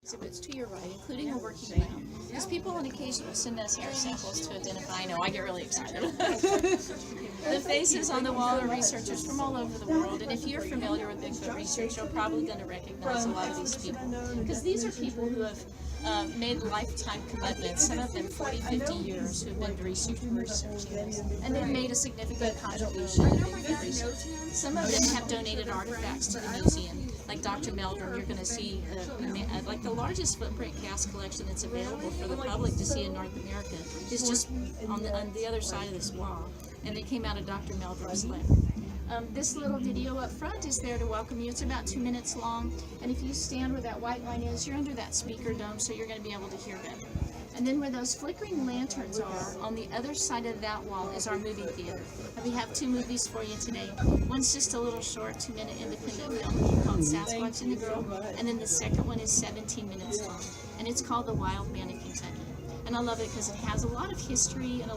exhibits to your right, including a working lab, because people on occasion will send us hair samples to identify. I know, I get really excited. The faces on the wall are researchers from all over the world, and if you're familiar with Bigfoot research, you're probably going to recognize a lot of these people, because these are people who have made lifetime commitments, some of them 40, 50 years, who have been researching this, and they've made a significant contribution to Bigfoot research. Some of them have donated artifacts to the museum. Like Dr. Meldrum, you're going to see like the largest footprint cast collection that's available for the public to see in North America is just on the other side of this wall, and it came out of Dr. Meldrum's lab. This little video up front is there to welcome you. It's about 2 minutes long, and if you stand where that white line is, you're under that speaker dome, so you're going to be able to hear better. And then where those flickering lanterns are, on the other side of that wall is our movie theater. And we have 2 movies for you today. One's just a little short 2-minute independent film called Sasquatch and the Girl, and then the second one is 17 minutes long, and it's called The Wild Man in Kentucky. And I love it because it has a lot of history and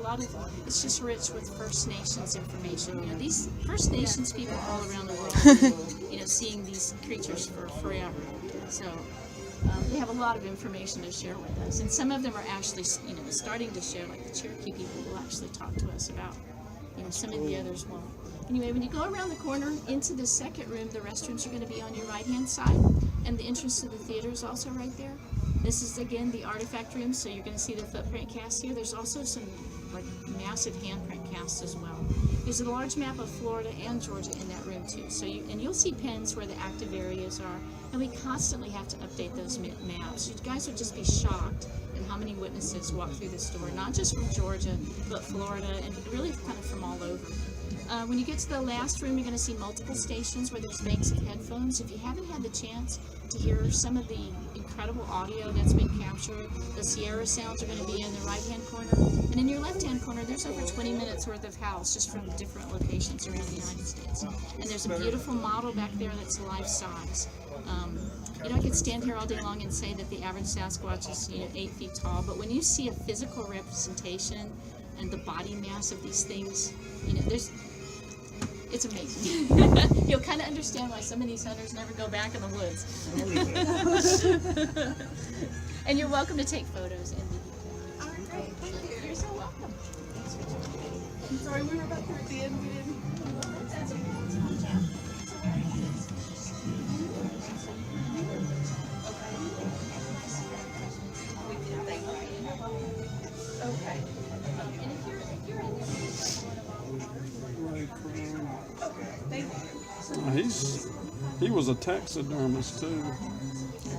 it's just rich with First Nations information. You know, these First Nations people all around the world, you know, seeing these creatures for forever. So they have a lot of information to share with us, and some of them are actually, you know, starting to share. Like the Cherokee people will actually talk to us about, you know, some of the others won't. Anyway, when you go around the corner into the second room, the restrooms are going to be on your right-hand side, and the entrance to the theater is also right there. This is, again, the artifact room, so you're going to see the footprint cast here. There's also some like massive handprint casts as well. There's a large map of Florida and Georgia in that room too. So you'll see pins where the active areas are, and we constantly have to update those maps. You guys would just be shocked at how many witnesses walk through this door, not just from Georgia, but Florida, and really kind of from all over. When you get to the last room, you're going to see multiple stations where there's banks of headphones. If you haven't had the chance to hear some of the incredible audio that's been captured, the Sierra sounds are going to be in the right-hand corner. And in your left-hand corner, there's over 20 minutes worth of house just from different locations around the United States. And there's a beautiful model back there that's life-size. You know, I could stand here all day long and say that the average Sasquatch is, you know, 8 feet tall, but when you see a physical representation and the body mass of these things, you know, it's amazing. You'll kind of understand why some of these hunters never go back in the woods. And you're welcome to take photos and video. All right, thank you. You're so welcome. I'm sorry, we were about to at the end. We didn't. Okay. And if you're in this Thank you. He was a taxidermist too.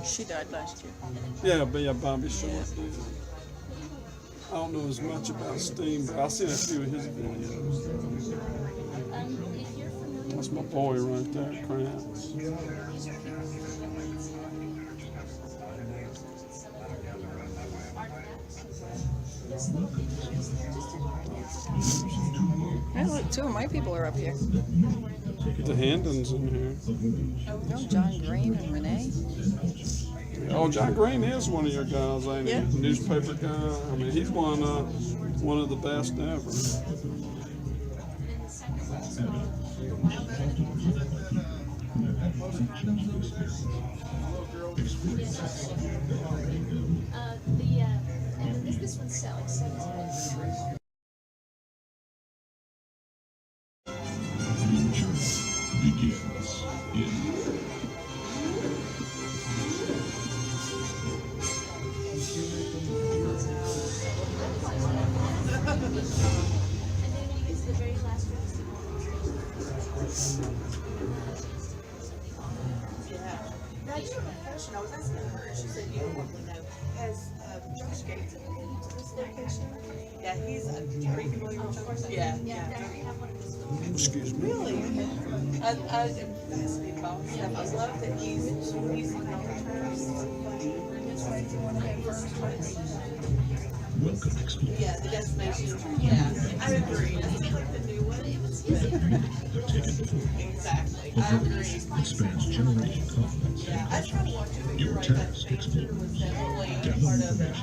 She died last year. Yeah, Bobby Short did. I don't know as much about Steam, but I've seen a few of his videos. if you're familiar That's my boy right there, Krantz. Hey, look, 2 of my people are up here. The Hendons in here. Oh, John Green and Renee. Oh, John Green is one of your guys, ain't he? Yeah. Newspaper guy. I mean, he's one of the best ever. and this one's selling 17. Begins in And then when you get to the very last room, Now, you have a question. I was asking her. She said you want to know. Has Josh Gates ever been to this location? Yeah, he's a very familiar with Josh. Yeah. Excuse me. Really? I am fascinated about stuff. I love that he's in all the terms. Welcome Explore. Yeah, the destination. Yeah, I agree. Doesn't it like the new one? Ticket for Exactly. I agree. expands generating confidence. Yeah, I try to watch it, but you're Your right. That task Faith explore. was definitely part of it.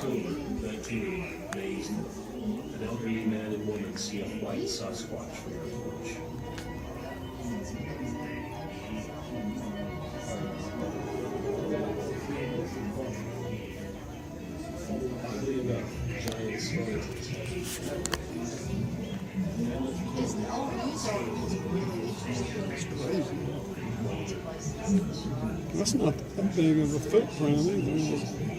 October 1980, May. An elderly man and woman see a white Sasquatch from their porch. Oddly enough, giant skeletons. That's not that big of a footprint either.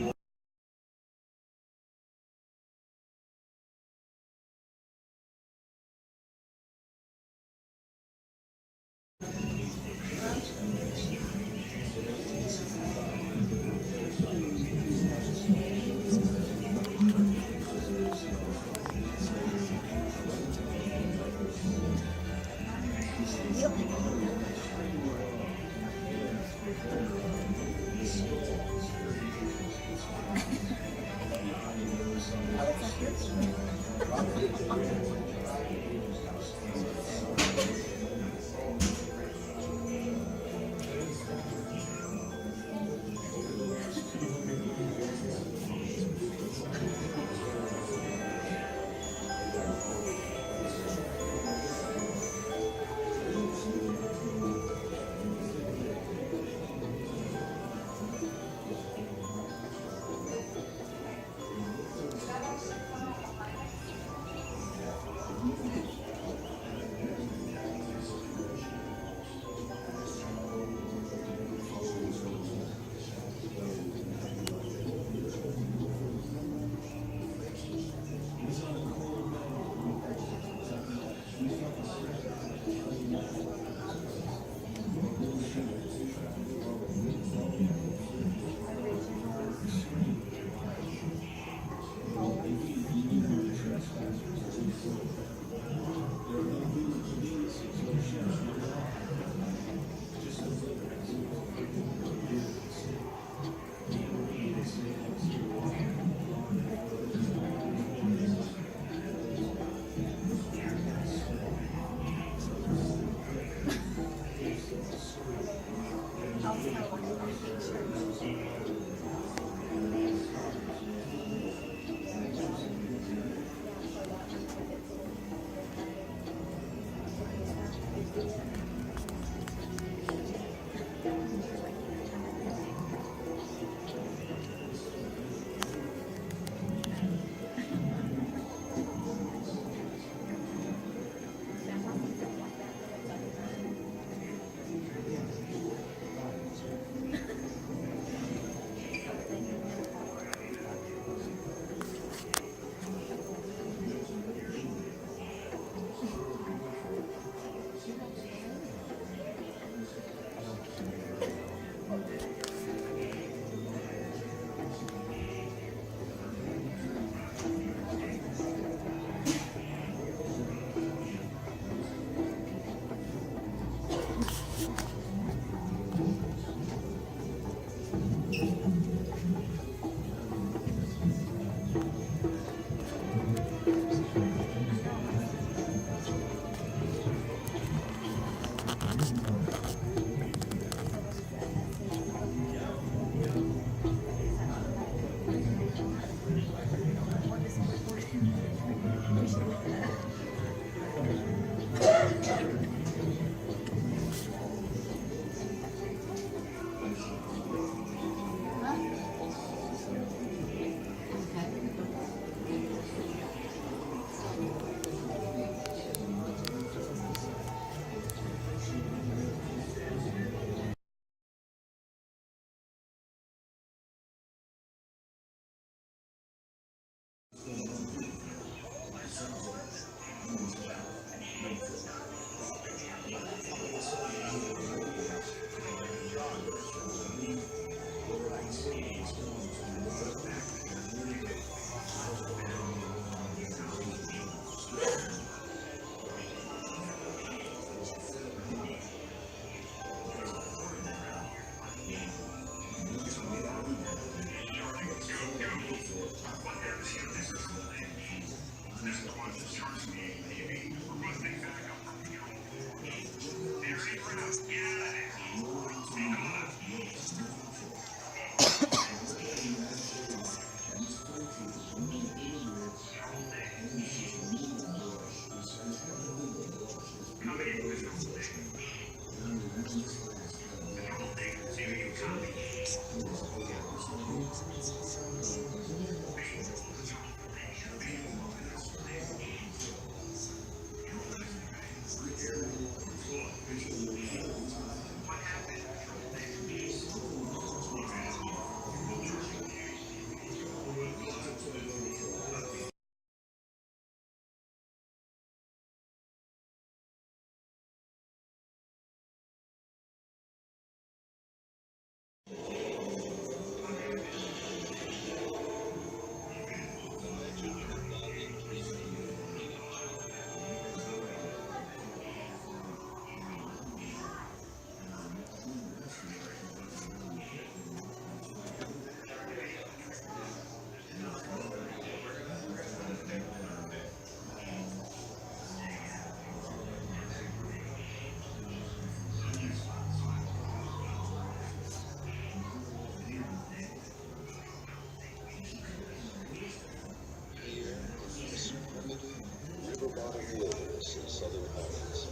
forest in southern Highlands.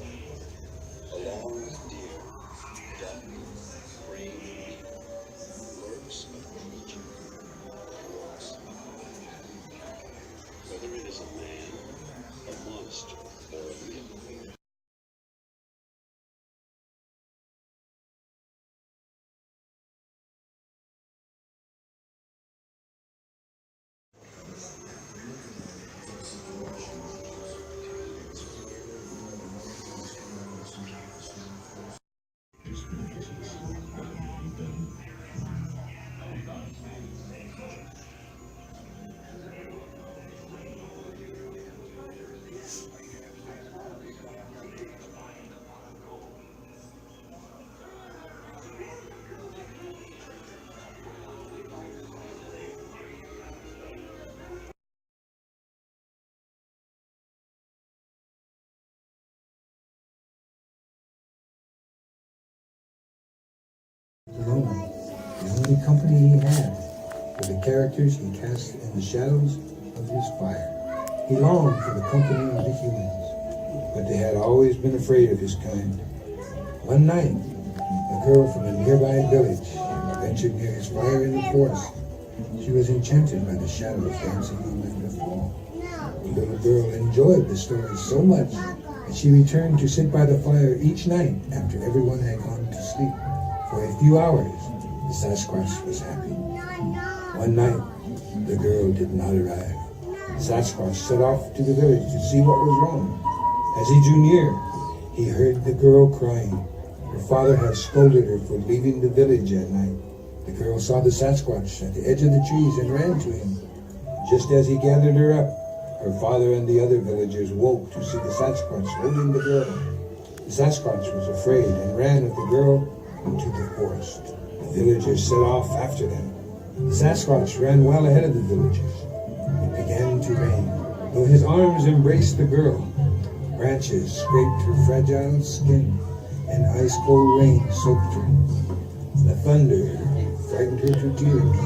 A long deer, duck, crane, lurks a creature that walks behind you. Whether it is a man, a monster, or a myth. Alone, the only company he had were the characters he cast in the shadows of his fire. He longed for the company of the humans, but they had always been afraid of his kind. One night, a girl from a nearby village ventured near his fire in the forest. She was enchanted by the shadows dancing on the cliff wall. The little girl enjoyed the story so much that she returned to sit by the fire each night after everyone had gone to sleep. For a few hours, the Sasquatch was happy. One night, the girl did not arrive. The Sasquatch set off to the village to see what was wrong. As he drew near, he heard the girl crying. Her father had scolded her for leaving the village at night. The girl saw the Sasquatch at the edge of the trees and ran to him. Just as he gathered her up, her father and the other villagers woke to see the Sasquatch holding the girl. The Sasquatch was afraid and ran with the girl into the forest. The villagers set off after them. The Sasquatch ran well ahead of the villagers. It began to rain. Though his arms embraced the girl, branches scraped her fragile skin, and ice-cold rain soaked her. The thunder frightened her to tears.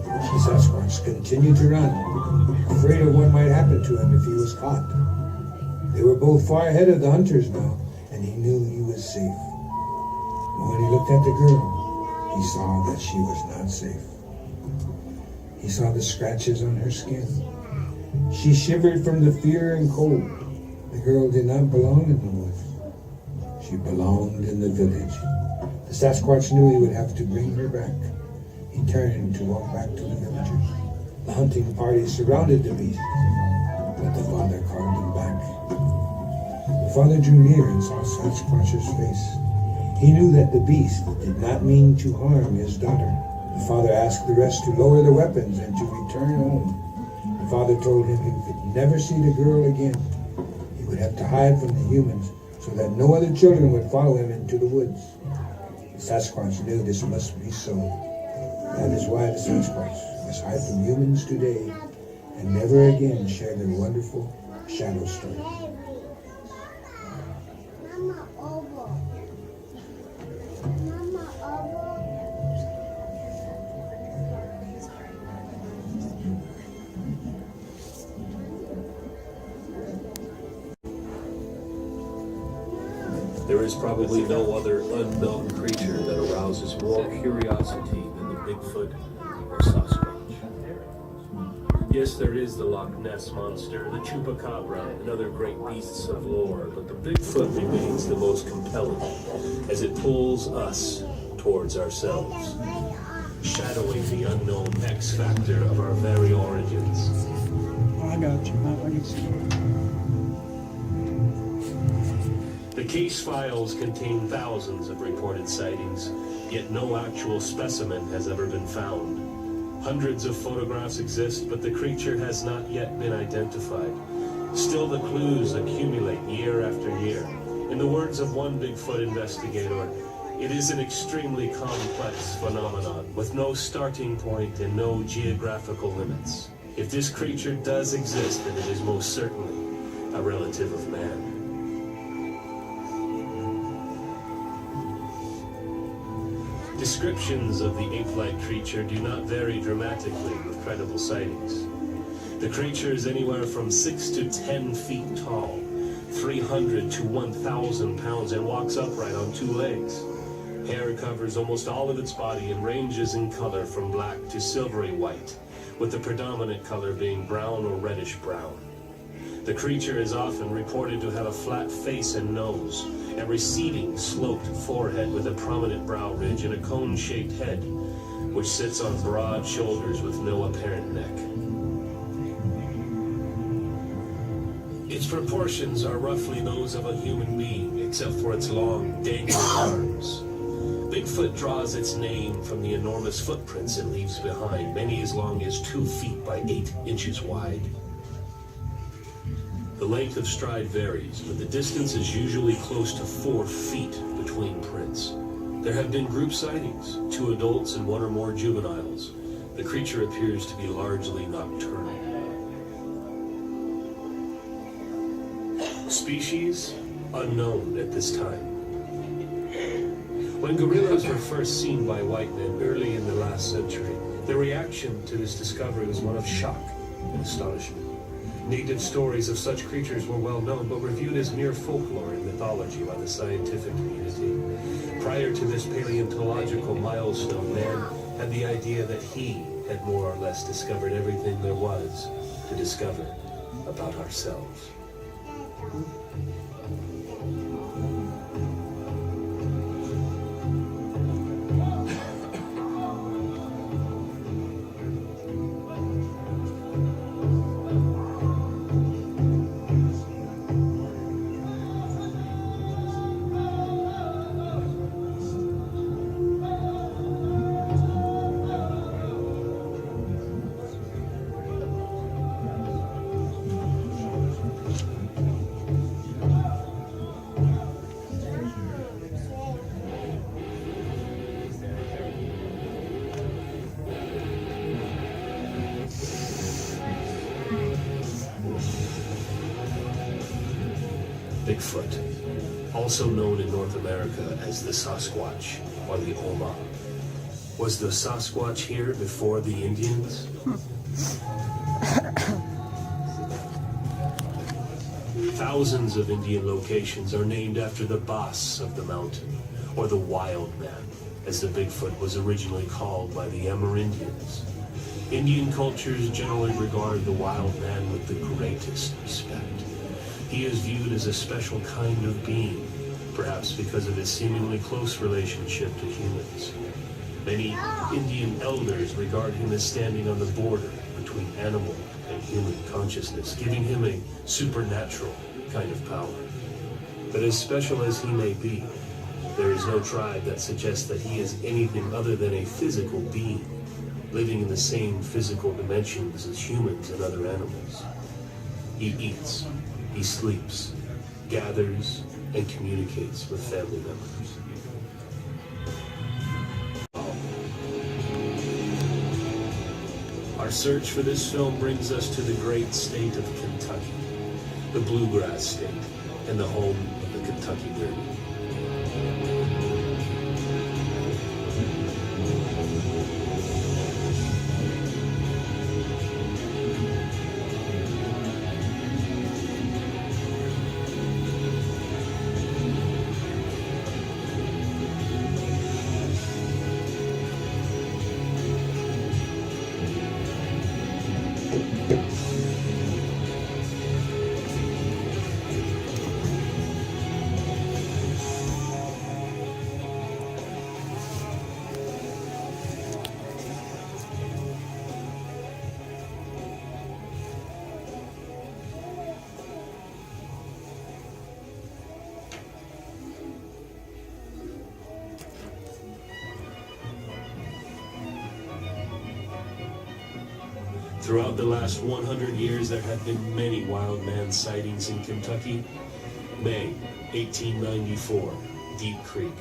The Sasquatch continued to run, afraid of what might happen to him if he was caught. They were both far ahead of the hunters now, and he knew he was safe. When he looked at the girl, he saw that she was not safe. He saw the scratches on her skin. She shivered from the fear and cold. The girl did not belong in the woods. She belonged in the village. The Sasquatch knew he would have to bring her back. He turned to walk back to the villagers. The hunting party surrounded the beast, but the father called him back. The father drew near and saw Sasquatch's face. He knew that the beast did not mean to harm his daughter. The father asked the rest to lower their weapons and to return home. The father told him he could never see the girl again. He would have to hide from the humans so that no other children would follow him into the woods. The Sasquatch knew this must be so. That is why the Sasquatch must hide from humans today and never again share their wonderful shadow story. There is probably no other unknown creature that arouses more curiosity than the Bigfoot or Sasquatch. Yes, there is the Loch Ness Monster, the Chupacabra, and other great beasts of lore, but the Bigfoot remains the most compelling as it pulls us towards ourselves, shadowing the unknown X factor of our very origins. I got you. I can see it. The case files contain thousands of reported sightings, yet no actual specimen has ever been found. Hundreds of photographs exist, but the creature has not yet been identified. Still, the clues accumulate year after year. In the words of one Bigfoot investigator, it is an extremely complex phenomenon with no starting point and no geographical limits. If this creature does exist, then it is most certainly a relative of man. Descriptions of the ape-like creature do not vary dramatically with credible sightings. The creature is anywhere from 6 to 10 feet tall, 300 to 1,000 pounds, and walks upright on 2 legs. Hair covers almost all of its body and ranges in color from black to silvery white, with the predominant color being brown or reddish brown. The creature is often reported to have a flat face and nose, a receding, sloped forehead with a prominent brow ridge, and a cone-shaped head, which sits on broad shoulders with no apparent neck. Its proportions are roughly those of a human being, except for its long, dangling arms. Bigfoot draws its name from the enormous footprints it leaves behind, many as long as 2 feet by 8 inches wide. The length of stride varies, but the distance is usually close to 4 feet between prints. There have been group sightings, 2 adults and 1 or more juveniles. The creature appears to be largely nocturnal. Species unknown at this time. When gorillas were first seen by white men early in the last century, the reaction to this discovery was one of shock and astonishment. Native stories of such creatures were well known, but were viewed as mere folklore and mythology by the scientific community. Prior to this paleontological milestone, man had the idea that he had more or less discovered everything there was to discover about ourselves. Bigfoot, also known in North America as the Sasquatch or the Oma. Was the Sasquatch here before the Indians? Thousands of Indian locations are named after the boss of the mountain, or the wild man, as the Bigfoot was originally called by the Amerindians. Indian cultures generally regard the wild man with the greatest respect. He is viewed as a special kind of being, perhaps because of his seemingly close relationship to humans. Many Indian elders regard him as standing on the border between animal and human consciousness, giving him a supernatural kind of power. But as special as he may be, there is no tribe that suggests that he is anything other than a physical being, living in the same physical dimensions as humans and other animals. He eats, he sleeps, gathers, and communicates with family members. Our search for this film brings us to the great state of Kentucky, the bluegrass state, and the home of the Kentucky Derby. Throughout the last 100 years, there have been many wild man sightings in Kentucky. May 1894, Deep Creek.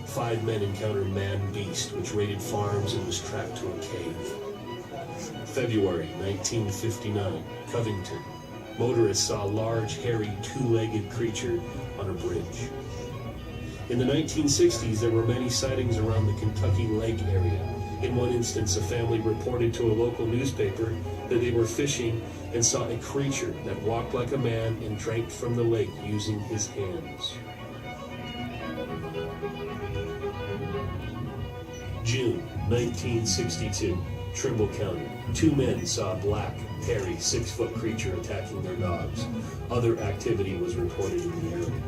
5 men encountered man-beast, which raided farms and was tracked to a cave. February 1959, Covington. Motorists saw a large, hairy, 2-legged creature on a bridge. In the 1960s, there were many sightings around the Kentucky Lake area. In one instance, a family reported to a local newspaper that they were fishing and saw a creature that walked like a man and drank from the lake using his hands. June 1962, Trimble County. 2 men saw a black, hairy, 6-foot creature attacking their dogs. Other activity was reported in the area.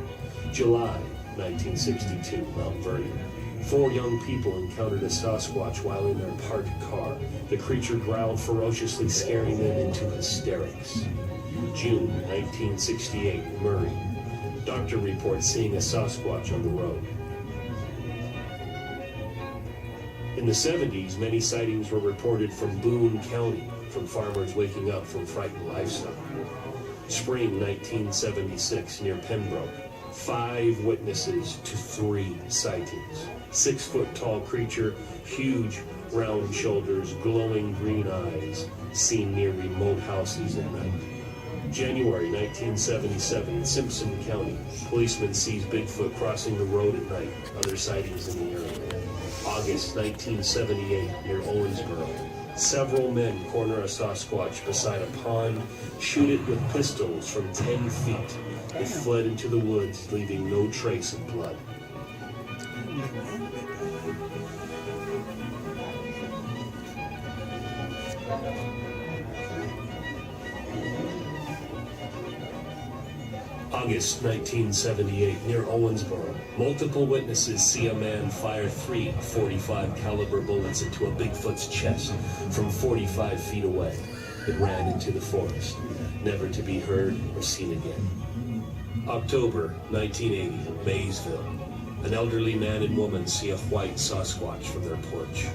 July 1962, Mount Vernon. 4 young people encountered a Sasquatch while in their parked car. The creature growled ferociously, scaring them into hysterics. June 1968, Murray. Doctor reports seeing a Sasquatch on the road. In the 70s, many sightings were reported from Boone County, from farmers waking up from frightened livestock. Spring 1976, near Pembroke. 5 witnesses to 3 sightings. 6-foot-tall creature, huge round shoulders, glowing green eyes, seen near remote houses at night. January 1977, in Simpson County, policeman sees Bigfoot crossing the road at night. Other sightings in the area. August 1978, near Owensboro. Several men corner a Sasquatch beside a pond, shoot it with pistols from 10 feet. They fled into the woods, leaving no trace of blood. August 1978, near Owensboro. Multiple witnesses see a man fire 3 .45 caliber bullets into a Bigfoot's chest from 45 feet away. It ran into the forest, never to be heard or seen again. October 1980, Maysville. An elderly man and woman see a white Sasquatch from their porch.